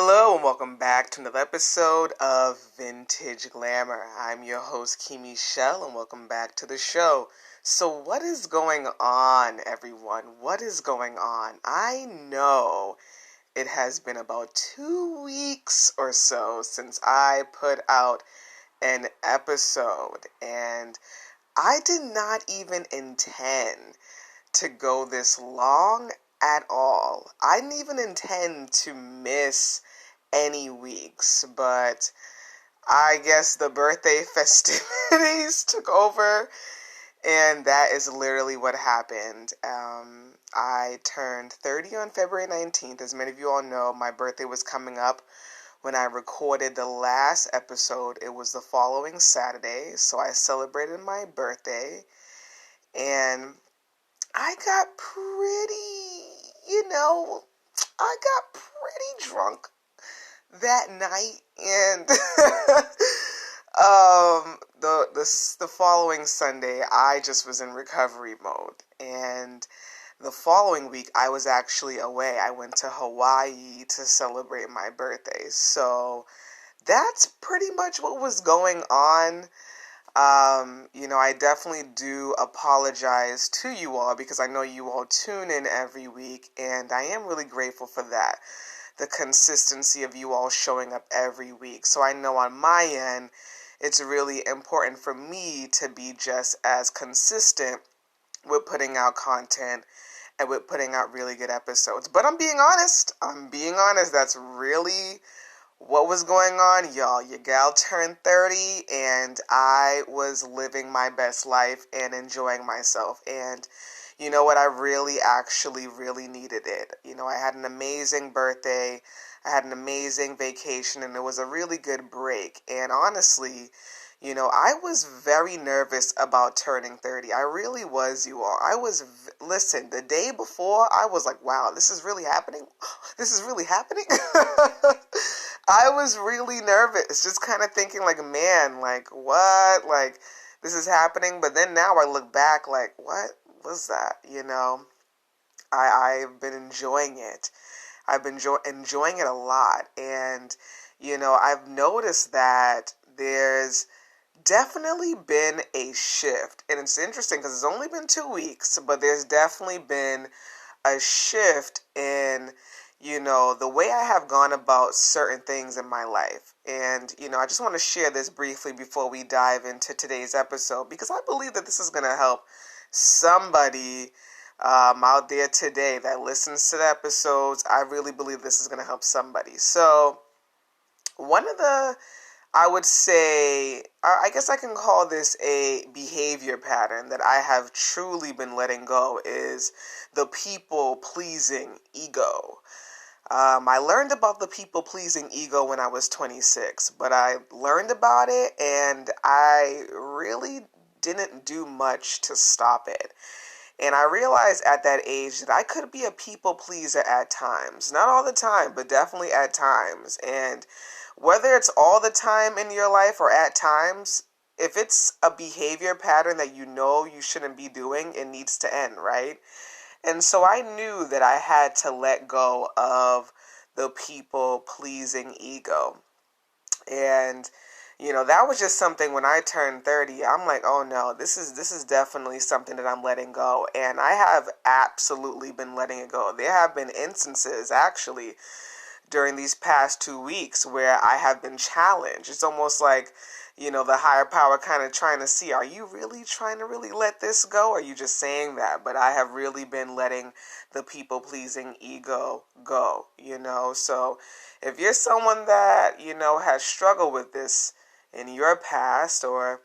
Hello and welcome back to another episode of Vintage Glamour. I'm your host, Key Michel, and welcome back to the show. So what is going on, everyone? What is going on? I know it has been about 2 weeks or so since I put out an episode, and I did not even intend to go this long at all. I didn't even intend to miss any weeks, but I guess the birthday festivities took over, and that is literally what happened. I turned 30 on February 19th. As many of you all know, my birthday was coming up when I recorded the last episode. It was the following Saturday, so I celebrated my birthday, and I got I got pretty drunk that night, and the following Sunday, I just was in recovery mode, and the following week, I was actually away. I went to Hawaii to celebrate my birthday, so that's pretty much what was going on. I definitely do apologize to you all because I know you all tune in every week, and I am really grateful for that. The consistency of you all showing up every week. So I know on my end, it's really important for me to be just as consistent with putting out content and with putting out really good episodes. But I'm being honest. That's really what was going on, y'all. Your gal turned 30, and I was living my best life and enjoying myself. And you know what? I really needed it. I had an amazing birthday. I had an amazing vacation, and it was a really good break. And honestly, I was very nervous about turning 30. I really was, you all. Listen, the day before, I was like, wow, this is really happening? This is really happening? I was really nervous, just kind of thinking like, man, like, what? Like, this is happening? But then now I look back like, what was that? I've been enjoying it. I've been enjoying it a lot. And, I've noticed that there's definitely been a shift. And it's interesting because it's only been 2 weeks, but there's definitely been a shift in, the way I have gone about certain things in my life. And, I just want to share this briefly before we dive into today's episode, because I believe that this is going to help somebody out there today that listens to the episodes. I really believe this is going to help somebody. So, one of the, I would say, I guess I can call this a behavior pattern that I have truly been letting go, is the people-pleasing ego. I learned about the people-pleasing ego when I was 26, but I learned about it and I really didn't do much to stop it. And I realized at that age that I could be a people pleaser at times. Not all the time, but definitely at times. And whether it's all the time in your life or at times, if it's a behavior pattern that you shouldn't be doing, it needs to end, right? And so I knew that I had to let go of the people-pleasing ego. And that was just something when I turned 30, I'm like, oh no, this is definitely something that I'm letting go. And I have absolutely been letting it go. There have been instances, actually, during these past 2 weeks where I have been challenged. It's almost like, the higher power kind of trying to see, are you really trying to really let this go? Or are you just saying that? But I have really been letting the people-pleasing ego go, So if you're someone that, has struggled with this in your past, or,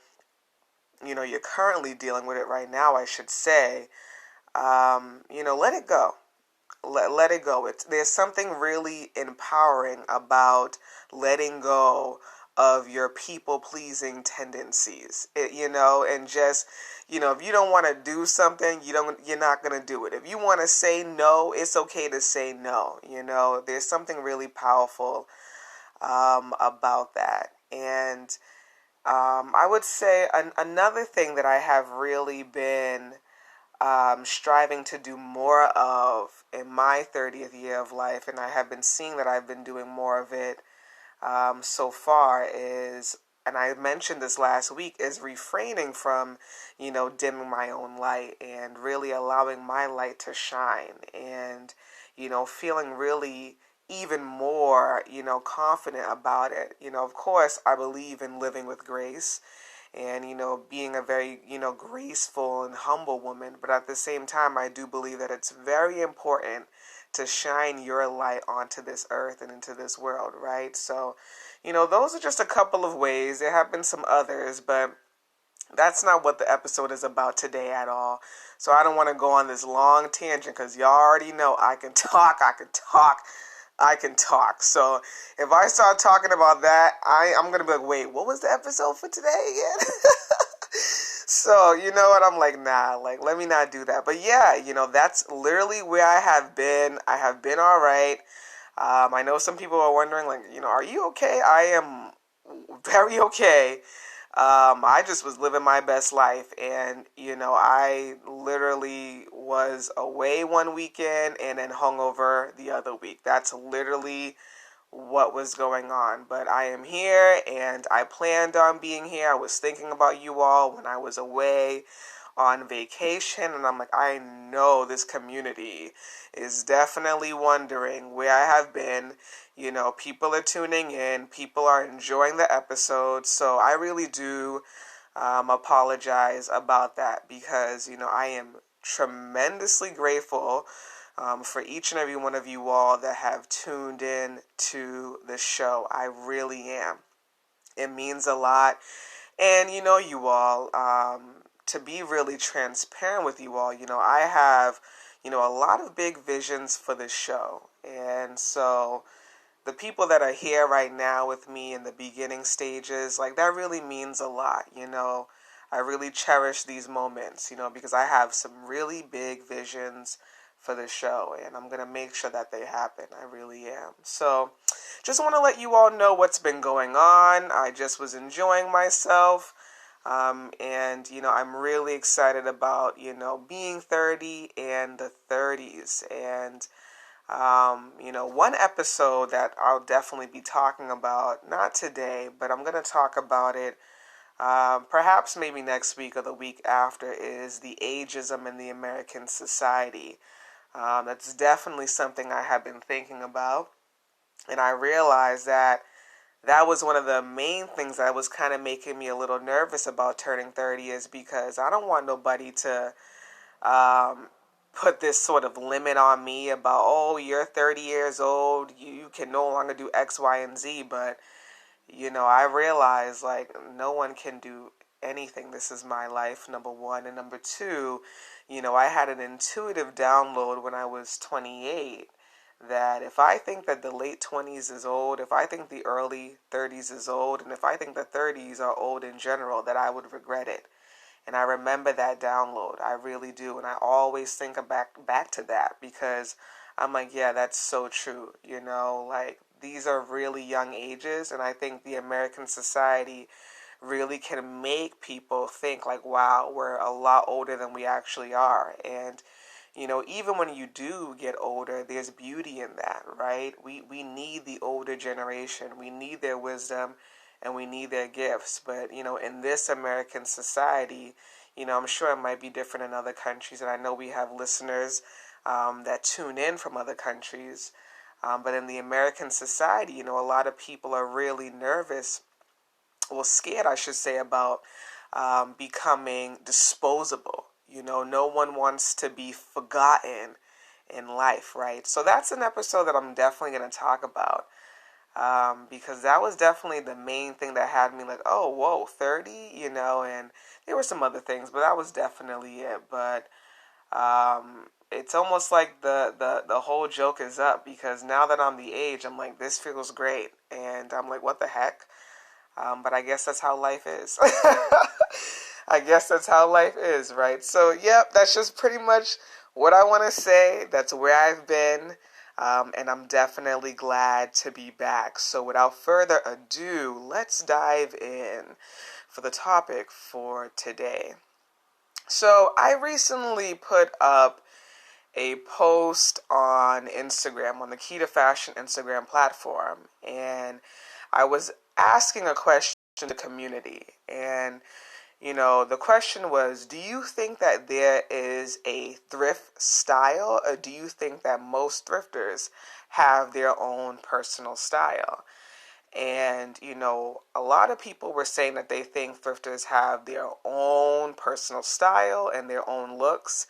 you're currently dealing with it right now, I should say, let it go. Let it go. There's something really empowering about letting go of your people-pleasing tendencies. And just, if you don't want to do something, you're not going to do it. If you want to say no, it's okay to say no. There's something really powerful about that. And I would say another thing that I have really been striving to do more of in my 30th year of life, and I have been seeing that I've been doing more of it so far, is, and I mentioned this last week, is refraining from, dimming my own light and really allowing my light to shine, and, feeling really even more, confident about it. Of course, I believe in living with grace and, being a very, graceful and humble woman. But at the same time, I do believe that it's very important to shine your light onto this earth and into this world, right? So, those are just a couple of ways. There have been some others, but that's not what the episode is about today at all. So I don't want to go on this long tangent because y'all already know I can talk. So if I start talking about that, I'm going to be like, wait, what was the episode for today again? So, you know what? I'm like, nah, like, let me not do that. But yeah, that's literally where I have been. I have been all right. I know some people are wondering, like, are you okay? I am very okay. I just was living my best life, and I literally was away one weekend and then hungover the other week. That's literally what was going on. But I am here, and I planned on being here. I was thinking about you all when I was away on vacation, and I'm like, I know this community is definitely wondering where I have been. People are tuning in, people are enjoying the episodes, so I really do apologize about that, because I am tremendously grateful for each and every one of you all that have tuned in to the show. I really am. It means a lot. And you all, to be really transparent with you all, I have, a lot of big visions for this show. And so the people that are here right now with me in the beginning stages, like, that really means a lot. I really cherish these moments, because I have some really big visions for the show, and I'm going to make sure that they happen. I really am. So just want to let you all know what's been going on. I just was enjoying myself. And, I'm really excited about, being 30 and the 30s. And, one episode that I'll definitely be talking about, not today, but I'm going to talk about it perhaps maybe next week or the week after, is the ageism in the American society. That's definitely something I have been thinking about. And I realized that was one of the main things that was kind of making me a little nervous about turning 30, is because I don't want nobody to put this sort of limit on me about, oh, you're 30 years old, you can no longer do X, Y, and Z. But, I realize, like, no one can do anything. This is my life, number one. And number two, I had an intuitive download when I was 28 that if I think that the late 20s is old, if I think the early 30s is old, and if I think the 30s are old in general, that I would regret it. And I remember that download. I really do. And I always think back to that, because I'm like, yeah, that's so true. Like, these are really young ages. And I think the American society really can make people think like, wow, we're a lot older than we actually are. And, even when you do get older, there's beauty in that, right? We need the older generation. We need their wisdom, and we need their gifts. But, in this American society, I'm sure it might be different in other countries. And I know we have listeners that tune in from other countries. But in the American society, a lot of people are really nervous, well, scared, I should say, about becoming disposable. No one wants to be forgotten in life, right? So that's an episode that I'm definitely going to talk about. Because that was definitely the main thing that had me like, oh, whoa, 30, and there were some other things, but that was definitely it. But it's almost like the whole joke is up, because now that I'm the age, I'm like, this feels great. And I'm like, what the heck? But I guess that's how life is. I guess that's how life is, right? So, yep, that's just pretty much what I want to say. That's where I've been. And I'm definitely glad to be back. So without further ado, let's dive in for the topic for today. So I recently put up a post on Instagram, on the Key to Fashion Instagram platform, and I was asking a question to the community. And, the question was, do you think that there is a thrift style, or do you think that most thrifters have their own personal style? And, a lot of people were saying that they think thrifters have their own personal style and their own looks.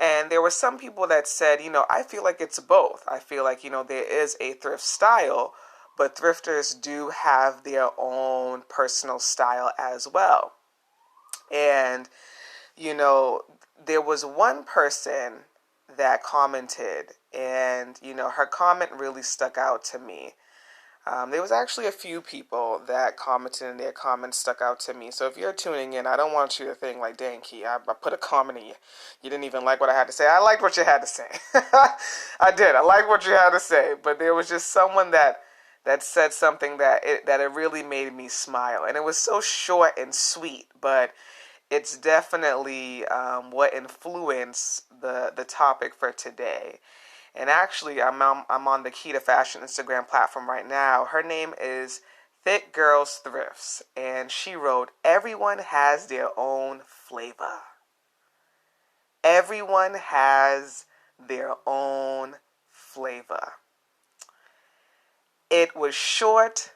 And there were some people that said, I feel like it's both. I feel like, there is a thrift style, but thrifters do have their own personal style as well. And, there was one person that commented, and, her comment really stuck out to me. There was actually a few people that commented, and their comments stuck out to me. So if you're tuning in, I don't want you to think like, dang, Key, I put a comment in you. You didn't even like what I had to say. I liked what you had to say. I did. I liked what you had to say. But there was just someone that said something that it really made me smile. And it was so short and sweet, but it's definitely what influenced the topic for today. And actually, I'm on the Key to Fashion Instagram platform right now. Her name is Thick Girls Thrifts, and she wrote, "Everyone has their own flavor. Everyone has their own flavor." It was short,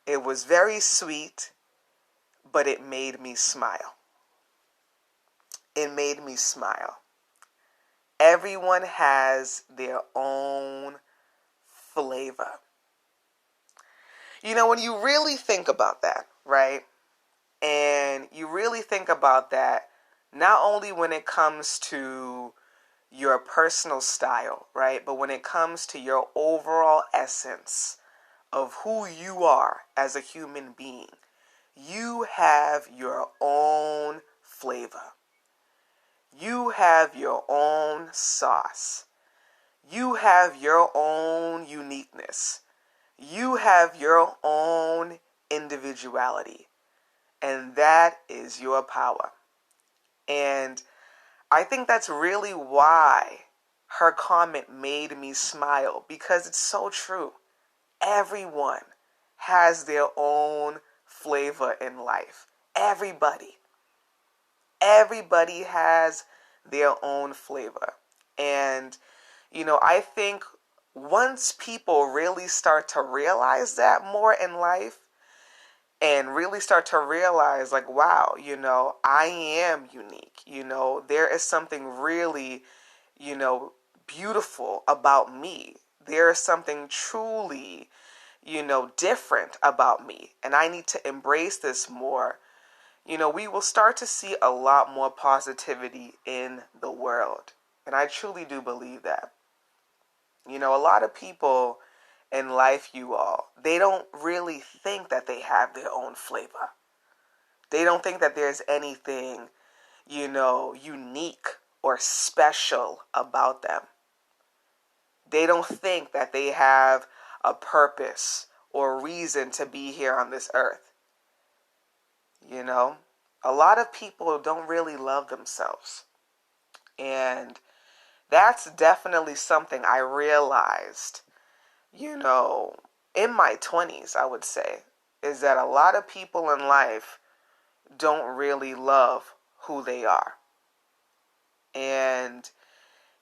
it was very sweet, but it made me smile. It made me smile. Everyone has their own flavor. When you really think about that, right? And you really think about that, not only when it comes to your personal style, right? But when it comes to your overall essence of who you are as a human being, you have your own flavor. You have your own sauce. You have your own uniqueness. You have your own individuality. And that is your power. And I think that's really why her comment made me smile, because it's so true. Everyone has their own flavor in life. Everybody. Everybody has their own flavor. And, I think once people really start to realize that more in life, and really start to realize, like, wow, I am unique. There is something really, beautiful about me. There is something truly, different about me. And I need to embrace this more. We will start to see a lot more positivity in the world. And I truly do believe that. A lot of people in life, you all, they don't really think that they have their own flavor. They don't think that there's anything, unique or special about them. They don't think that they have a purpose or reason to be here on this earth. A lot of people don't really love themselves. And that's definitely something I realized, in my 20s, I would say, is that a lot of people in life don't really love who they are. And,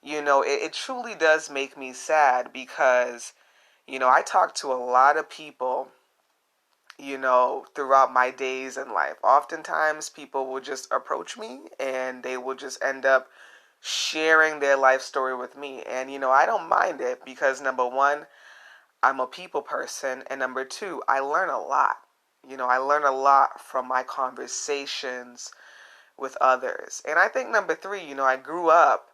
it truly does make me sad because, I talk to a lot of people throughout my days in life. Oftentimes people will just approach me and they will just end up sharing their life story with me. And, I don't mind it because, number one, I'm a people person. And number two, I learn a lot. I learn a lot from my conversations with others. And I think number three, I grew up,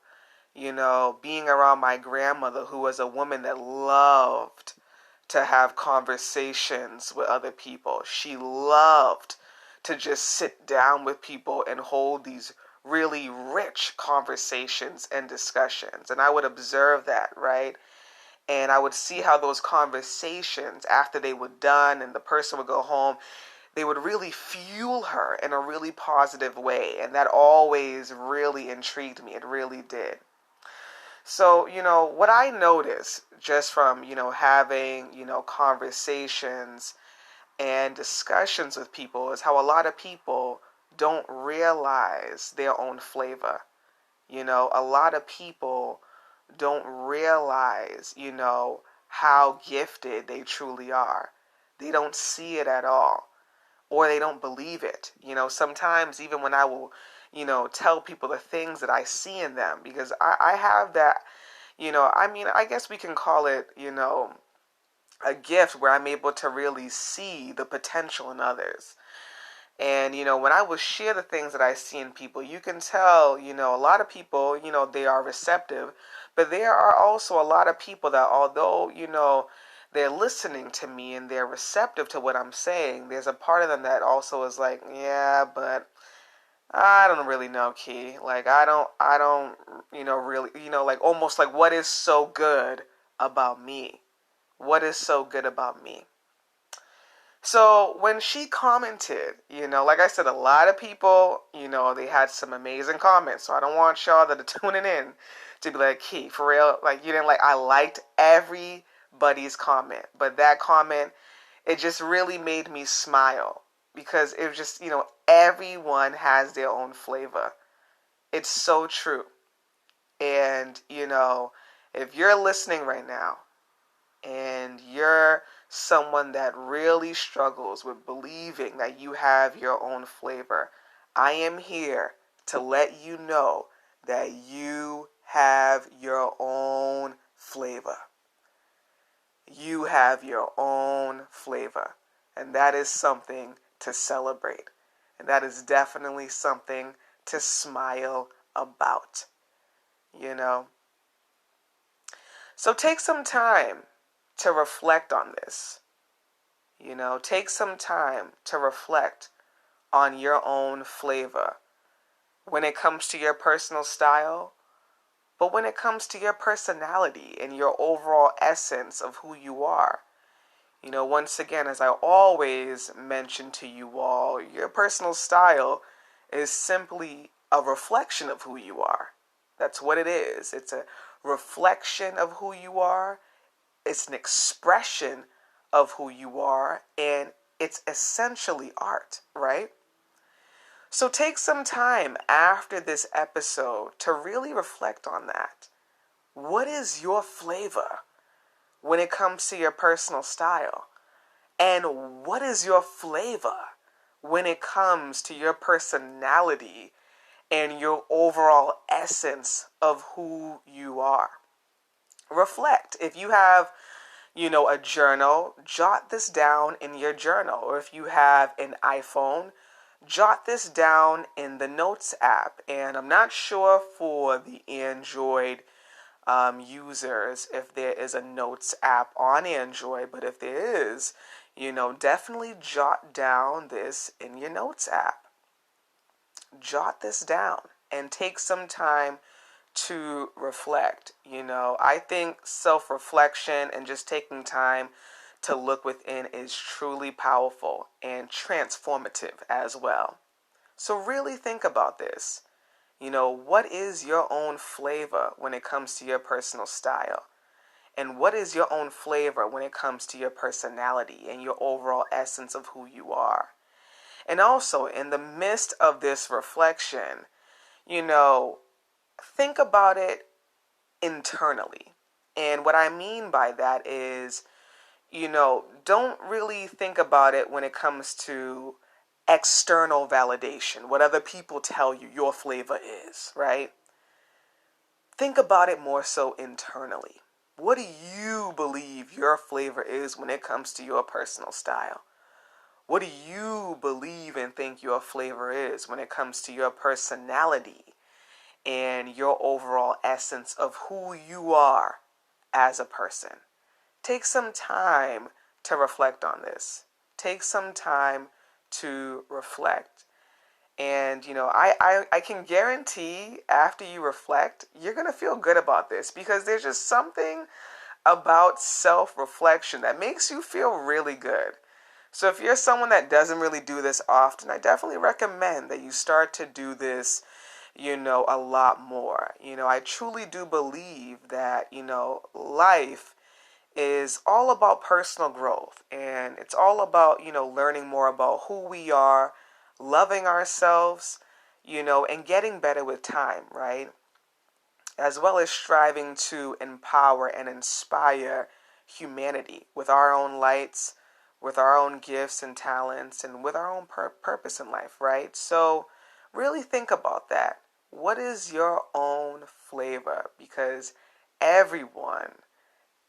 being around my grandmother, who was a woman that loved to have conversations with other people. She loved to just sit down with people and hold these really rich conversations and discussions. And I would observe that, right? And I would see how those conversations, after they were done and the person would go home, they would really fuel her in a really positive way. And that always really intrigued me. It really did. So, what I notice just from, having, conversations and discussions with people is how a lot of people don't realize their own flavor. A lot of people don't realize, how gifted they truly are. They don't see it at all, or they don't believe it. Sometimes even when I will, tell people the things that I see in them, because I have that, I guess we can call it, a gift where I'm able to really see the potential in others. And, when I will share the things that I see in people, you can tell, a lot of people, they are receptive, but there are also a lot of people that although, they're listening to me and they're receptive to what I'm saying, there's a part of them that also is like, yeah, but I don't really know, Key. Like, I don't, really, like almost like what is so good about me? What is so good about me? So when she commented, like I said, a lot of people, they had some amazing comments. So I don't want y'all that are tuning in to be like, Key, for real, like you didn't like, I liked everybody's comment. But that comment, it just really made me smile because it was just, everyone has their own flavor. It's so true. And, if you're listening right now and you're someone that really struggles with believing that you have your own flavor, I am here to let you know that you have your own flavor. You have your own flavor. And that is something to celebrate. And that is definitely something to smile about. So take some time to reflect on this. Take some time to reflect on your own flavor when it comes to your personal style, but when it comes to your personality and your overall essence of who you are. Once again, as I always mention to you all, your personal style is simply a reflection of who you are. That's what it is. It's a reflection of who you are. It's an expression of who you are, and it's essentially art, right? So take some time after this episode to really reflect on that. What is your flavor when it comes to your personal style? And what is your flavor when it comes to your personality and your overall essence of who you are? Reflect. If you have, a journal, jot this down in your journal. Or if you have an iPhone, jot this down in the Notes app. And I'm not sure for the Android users if there is a Notes app on Android, but if there is, definitely jot down this in your Notes app. Jot this down and take some time to reflect. I think self-reflection and just taking time to look within is truly powerful and transformative as well. So really think about this. What is your own flavor when it comes to your personal style? And what is your own flavor when it comes to your personality and your overall essence of who you are? And also, in the midst of this reflection, think about it internally. And what I mean by that is, don't really think about it when it comes to external validation, what other people tell you your flavor is, right? Think about it more so internally. What do you believe your flavor is when it comes to your personal style? What do you believe and think your flavor is when it comes to your personality and your overall essence of who you are as a person? Take some time to reflect on this. Take some time to reflect. And, I can guarantee after you reflect, you're going to feel good about this because there's just something about self-reflection that makes you feel really good. So if you're someone that doesn't really do this often, I definitely recommend that you start to do this, a lot more. I truly do believe that, life is all about personal growth, and it's all about, learning more about who we are, loving ourselves, and getting better with time, right? As well as striving to empower and inspire humanity with our own lights, with our own gifts and talents, and with our own purpose in life, right? So really think about that. What is your own flavor? Because everyone,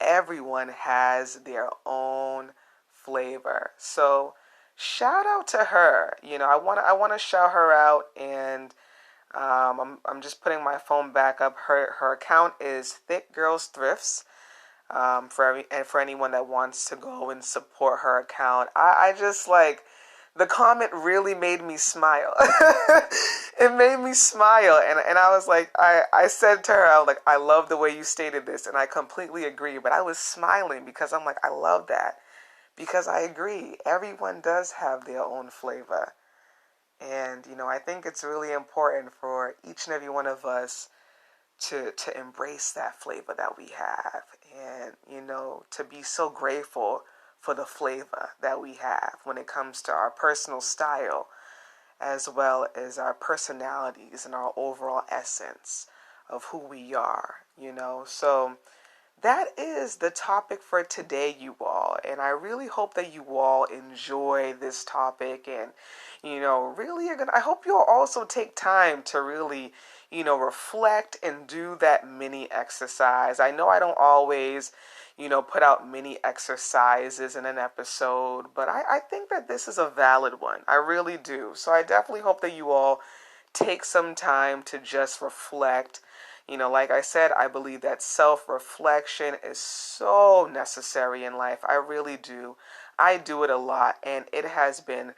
everyone has their own flavor. So shout out to her. I want to shout her out, and I'm just putting my phone back up. Her account is Thick Girls Thrifts. For anyone that wants to go and support her account, I just like the comment really made me smile. It made me smile, and I was like, I said to her, I was like, I love the way you stated this, and I completely agree. But I was smiling because I'm like, I love that, because I agree. Everyone does have their own flavor. And, I think it's really important for each and every one of us to embrace that flavor that we have, and, to be so grateful for the flavor that we have when it comes to our personal style, as well as our personalities and our overall essence of who we are. So that is the topic for today, you all. And I really hope that you all enjoy this topic. And, really, I hope you'll also take time to really, reflect and do that mini exercise. I know I don't always, put out mini exercises in an episode, but I think that this is a valid one. I really do. So I definitely hope that you all take some time to just reflect. Like I said, I believe that self-reflection is so necessary in life. I really do. I do it a lot, and it has been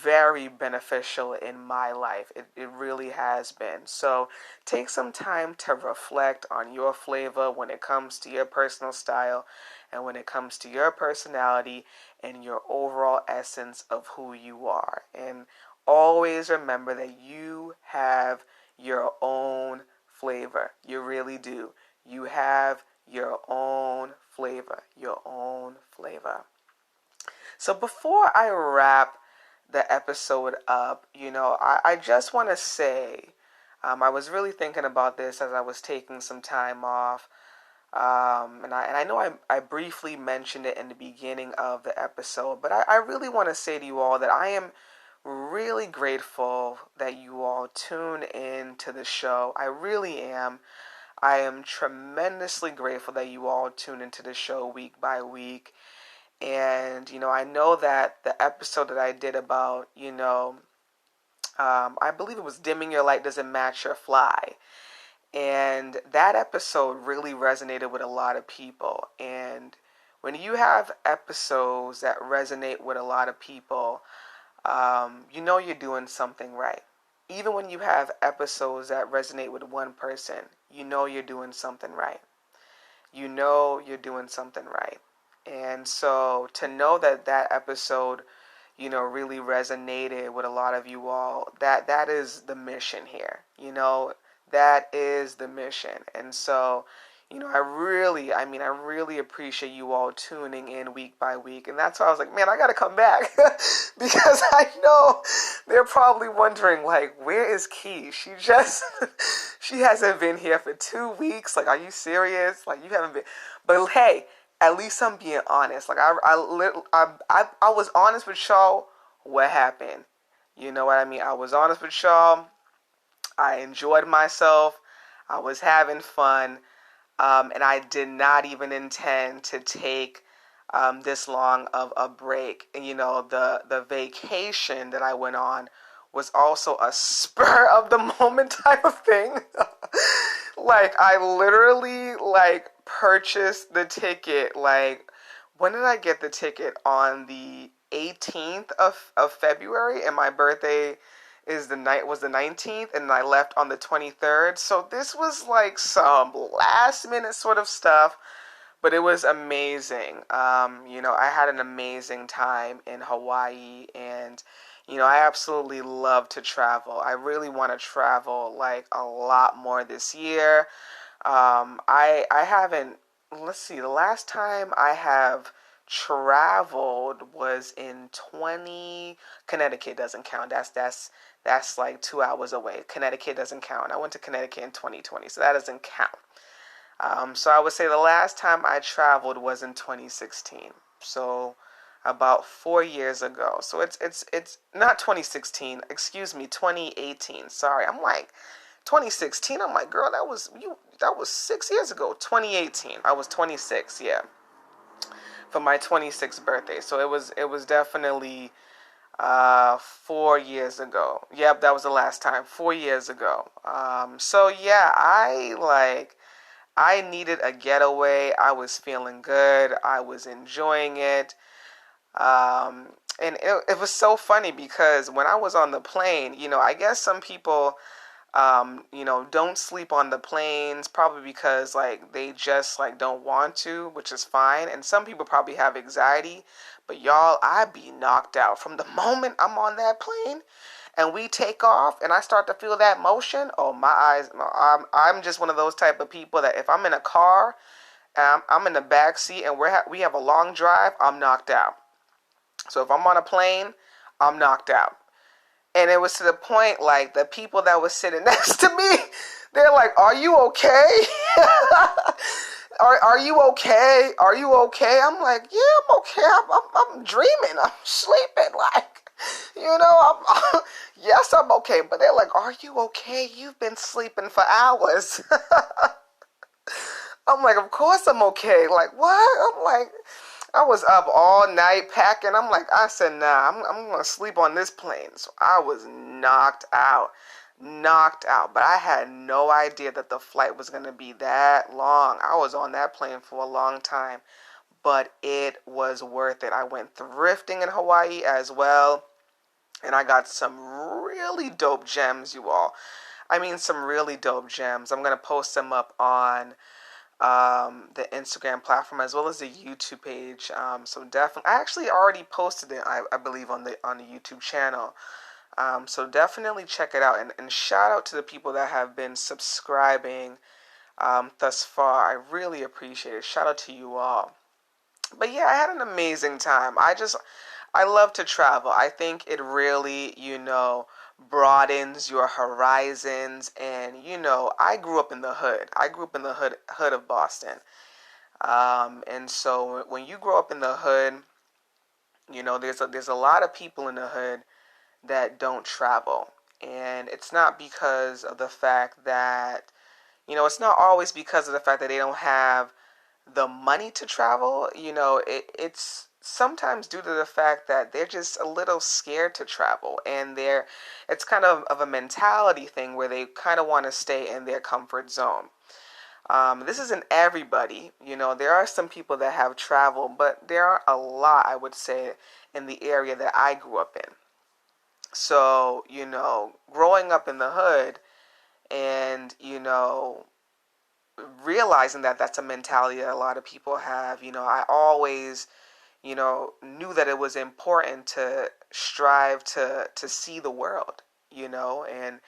very beneficial in my life. It really has been. So take some time to reflect on your flavor when it comes to your personal style, and when it comes to your personality and your overall essence of who you are. And always remember that you have your own flavor. You really do. You have your own flavor. Your own flavor. So before I wrap the episode up, I just want to say, I was really thinking about this as I was taking some time off. And I know I briefly mentioned it in the beginning of the episode, but I really want to say to you all that I am really grateful that you all tune in to the show. I really am. I am tremendously grateful that you all tune into the show week by week. And, I know that the episode that I did about, I believe it was Dimming Your Light Doesn't Match Your Fly. And that episode really resonated with a lot of people. And when you have episodes that resonate with a lot of people, you're doing something right. Even when you have episodes that resonate with one person, you're doing something right. You're doing something right. And so to know that that episode, really resonated with a lot of you all, that is the mission here. That is the mission. And so, I really appreciate you all tuning in week by week. And that's why I was like, man, I got to come back because I know they're probably wondering, like, where is Key? She hasn't been here for 2 weeks. Like, are you serious? Like, you haven't been. But hey, at least I'm being honest. Like, I was honest with y'all. What happened? You know what I mean? I was honest with y'all. I enjoyed myself. I was having fun. And I did not even intend to take this long of a break. And, the vacation that I went on was also a spur of the moment type of thing. Like, I literally, purchased the ticket. Like, when did I get the ticket? On the 18th of February, and my birthday was the 19th, and I left on the 23rd. So this was like some last minute sort of stuff, but it was amazing. I had an amazing time in Hawaii, and I absolutely love to travel. I really want to travel like a lot more this year. I haven't. Let's see. The last time I have traveled was in 20. Connecticut doesn't count. That's like 2 hours away. Connecticut doesn't count. I went to Connecticut in 2020, so that doesn't count. So I would say the last time I traveled was in 2016. So about 4 years ago. So it's not 2016. Excuse me, 2018. Sorry, I'm like 2016. I'm like, girl, that was you. That was 6 years ago. 2018. I was 26. Yeah, for my 26th birthday. So it was definitely 4 years ago. Yep, that was the last time. 4 years ago. So yeah, I needed a getaway. I was feeling good. I was enjoying it. And it was so funny because when I was on the plane, I guess some people, don't sleep on the planes probably because like they just like don't want to, which is fine. And some people probably have anxiety, but y'all, I be knocked out from the moment I'm on that plane and we take off and I start to feel that motion. Oh, my eyes, no, I'm just one of those type of people that if I'm in a car, I'm in the back seat and we have a long drive, I'm knocked out. So if I'm on a plane, I'm knocked out. And it was to the point like the people that was sitting next to me, they're like, "Are you okay? Are you okay? Are you okay?" I'm like, "Yeah, I'm okay. I'm dreaming. I'm sleeping. Like, yes, I'm okay." But they're like, "Are you okay? You've been sleeping for hours." I'm like, "Of course I'm okay." Like, what? I'm like, I was up all night packing. I'm like, I said, nah, I'm going to sleep on this plane. So I was knocked out. Knocked out. But I had no idea that the flight was going to be that long. I was on that plane for a long time. But it was worth it. I went thrifting in Hawaii as well. And I got some really dope gems, you all. I mean, some really dope gems. I'm going to post them up on the Instagram platform as well as the YouTube page. So definitely, I actually already posted it. I believe on the YouTube channel. So definitely check it out and shout out to the people that have been subscribing thus far. I really appreciate it. Shout out to you all. But yeah, I had an amazing time. I love to travel. I think it really, broadens your horizons. And, I grew up in the hood. I grew up in the hood of Boston. And so when you grow up in the hood, there's a lot of people in the hood that don't travel. And it's not because of the fact that, it's not always because of the fact that they don't have the money to travel. It's sometimes due to the fact that they're just a little scared to travel, and it's kind of a mentality thing where they kind of want to stay in their comfort zone. This isn't everybody. There are some people that have traveled, but there are a lot, I would say, in the area that I grew up in. So, growing up in the hood and, realizing that that's a mentality that a lot of people have. I always, knew that it was important to strive to see the world, and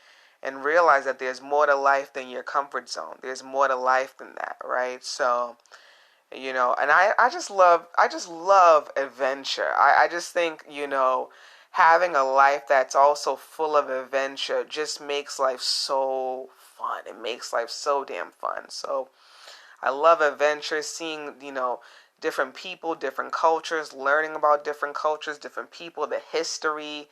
realize that there's more to life than your comfort zone. There's more to life than that, right? So, and I just love adventure. I just think, having a life that's also full of adventure just makes life so fun. It makes life so damn fun. So I love adventure, seeing, different people, different cultures, learning about different cultures, different people, the history.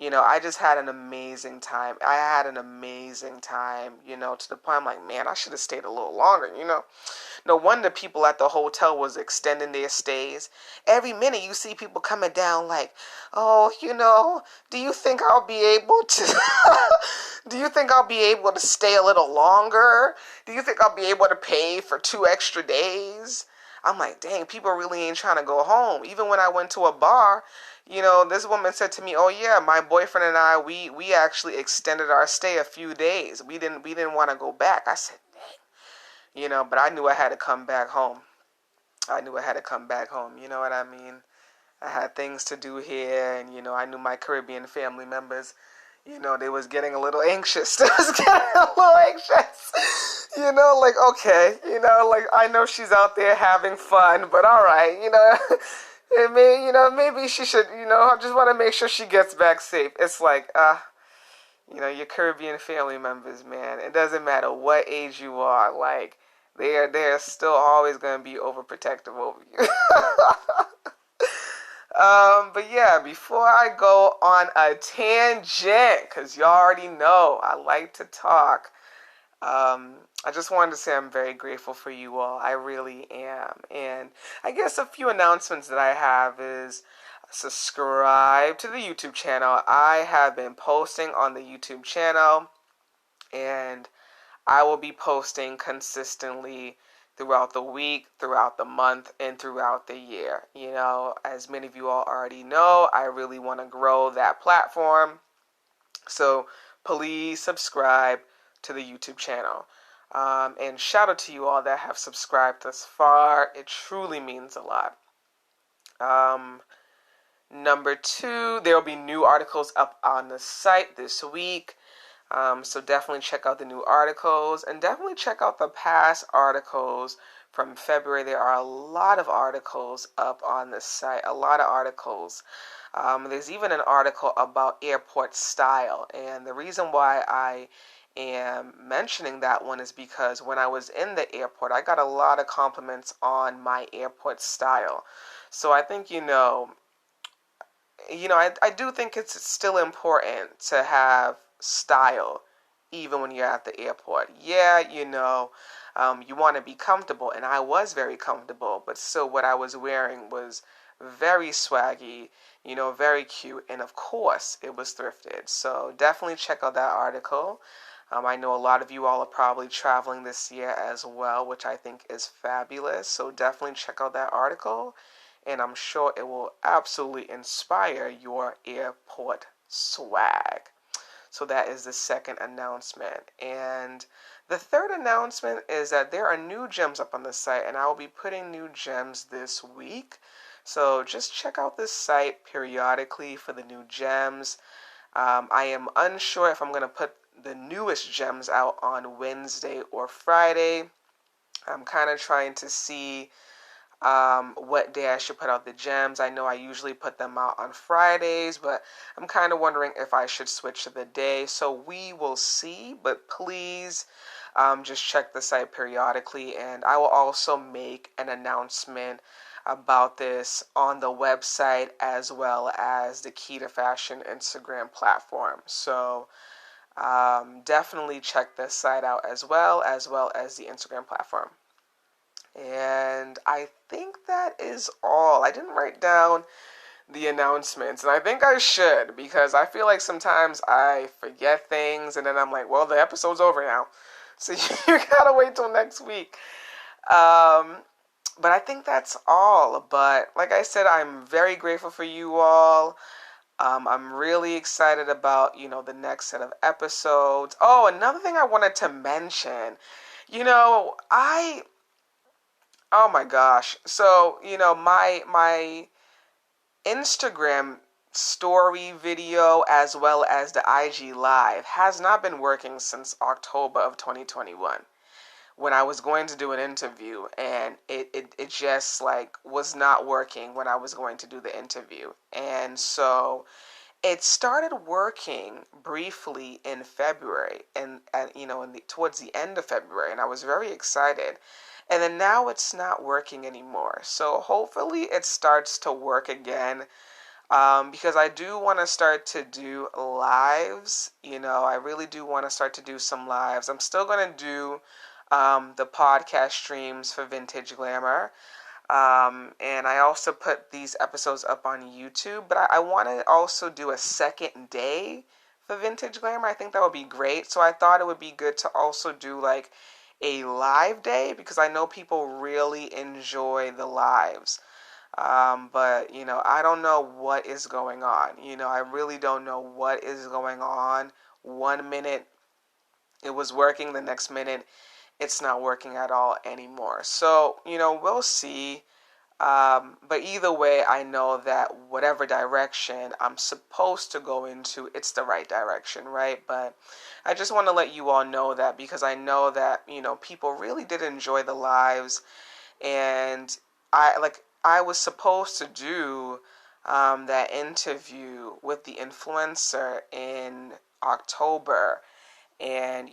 I just had an amazing time. I had an amazing time, to the point I'm like, man, I should have stayed a little longer. No wonder people at the hotel was extending their stays. Every minute you see people coming down like, oh, do you think I'll be able to, do you think I'll be able to stay a little longer? Do you think I'll be able to pay for 2 extra days? I'm like, dang, people really ain't trying to go home. Even when I went to a bar, this woman said to me, "Oh yeah, my boyfriend and I, we actually extended our stay a few days. We didn't want to go back." I said, but I knew I had to come back home. I knew I had to come back home. You know what I mean? I had things to do here, and I knew my Caribbean family members. They was getting a little anxious. They was getting a little anxious. Like, okay, like I know she's out there having fun, but all right, it may, maybe she should, I just want to make sure she gets back safe. It's like, your Caribbean family members, man. It doesn't matter what age you are, like they're still always gonna be overprotective over you. But yeah, before I go on a tangent, because you already know I like to talk, I just wanted to say I'm very grateful for you all. I really am. And I guess a few announcements that I have is subscribe to the YouTube channel. I have been posting on the YouTube channel, and I will be posting consistently throughout the week, throughout the month, and throughout the year. As many of you all already know, I really want to grow that platform. So please subscribe to the YouTube channel. And shout out to you all that have subscribed thus far. It truly means a lot. Number 2, there will be new articles up on the site this week. So definitely check out the new articles, and definitely check out the past articles from February. There are a lot of articles up on the site, a lot of articles. There's even an article about airport style, and the reason why I am mentioning that one is because when I was in the airport, I got a lot of compliments on my airport style. So I think, I do think it's still important to have style even when you're at the airport. Yeah, you want to be comfortable, and I was very comfortable, but still what I was wearing was very swaggy, very cute, and of course it was thrifted. So definitely check out that article. I know a lot of you all are probably traveling this year as well, which I think is fabulous. So definitely check out that article, and I'm sure it will absolutely inspire your airport swag. So that is the second announcement. And the third announcement is that there are new gems up on the site, and I will be putting new gems this week. So just check out this site periodically for the new gems. I am unsure if I'm going to put the newest gems out on Wednesday or Friday. I'm kind of trying to see what day I should put out the gems. I know I usually put them out on Fridays, but I'm kind of wondering if I should switch to the day. So we will see, but please just check the site periodically, and I will also make an announcement about this on the website as well as the Key to Fashion Instagram platform. So definitely check this site out as well as the Instagram platform. And I think that is all. I didn't write down the announcements, and I think I should, because I feel like sometimes I forget things, and then I'm like, well, the episode's over now. So you gotta wait till next week. But I think that's all. But like I said, I'm very grateful for you all. I'm really excited about, the next set of episodes. Oh, another thing I wanted to mention. Oh my gosh. So, my Instagram story video as well as the IG live has not been working since October of 2021 when I was going to do an interview, and it just was not working when I was going to do the interview. And so it started working briefly in February and towards the end of February, and I was very excited. And then now it's not working anymore. So hopefully it starts to work again, because I do want to start to do lives. I really do want to start to do some lives. I'm still going to do the podcast streams for Vintage Glamour. And I also put these episodes up on YouTube. But I want to also do a second day for Vintage Glamour. I think that would be great. So I thought it would be good to also do a live day, because I know people really enjoy the lives. But, I don't know what is going on. I really don't know what is going on. 1 minute it was working, the next minute it's not working at all anymore. So, we'll see. But either way, I know that whatever direction I'm supposed to go into, it's the right direction, right? But I just want to let you all know that, because I know that, people really did enjoy the lives. And I was supposed to do that interview with the influencer in October. And,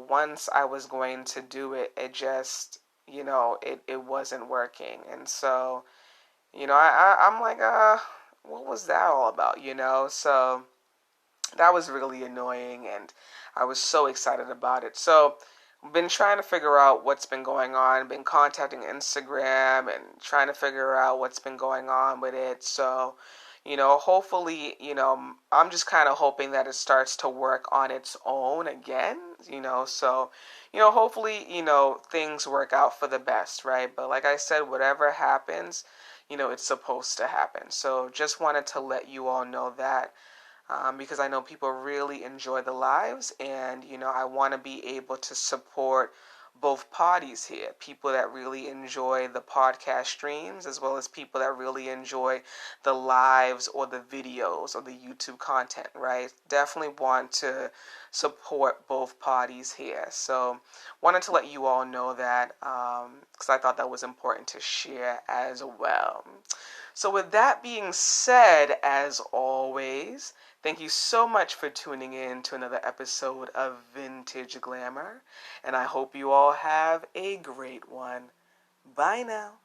once I was going to do it, it just, it wasn't working. And so, I'm like, what was that all about, So that was really annoying, and I was so excited about it. So I've been trying to figure out what's been going on, been contacting Instagram and trying to figure out what's been going on with it. So, hopefully, I'm just kind of hoping that it starts to work on its own again, so, hopefully, things work out for the best, right? But like I said, whatever happens, it's supposed to happen. So just wanted to let you all know that, because I know people really enjoy the lives, and I want to be able to support both parties here, people that really enjoy the podcast streams as well as people that really enjoy the lives or the videos or the YouTube content, right? Definitely want to support both parties here. So wanted to let you all know that, because I thought that was important to share as well. So with that being said, as always, thank you so much for tuning in to another episode of Vintage Glamour, and I hope you all have a great one. Bye now.